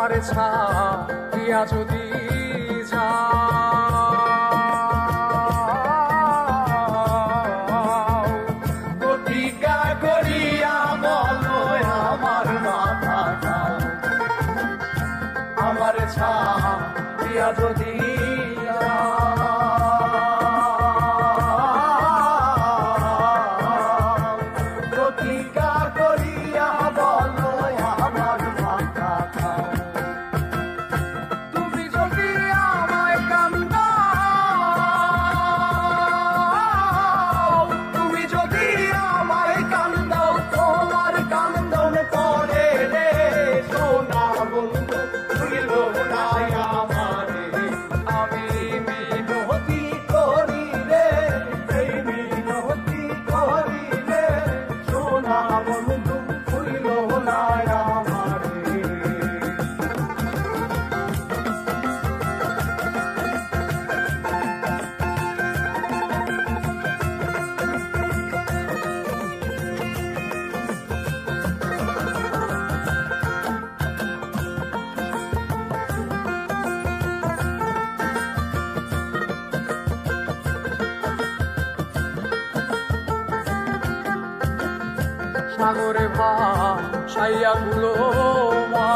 আমার ছায়া যদি প্রতিজ্ঞা করিয়া বলো আমার মাথাটা আমার ছায়া যদি প্রতিজ্ঞা করিয়া বলো আমার মাথাটা তুমি যদি আমায় কান্দাও তুমি যদি আমায় কান্দাও তোমার কান্দন পরে রে সোনা বন্ধু ভুলিল না আমারে আমি মিনতি করি রে এই মিনতি করি রে সোনা বন্ধু ভুলিল না আমারে সাগরে ভাসাইয়া গুলো মা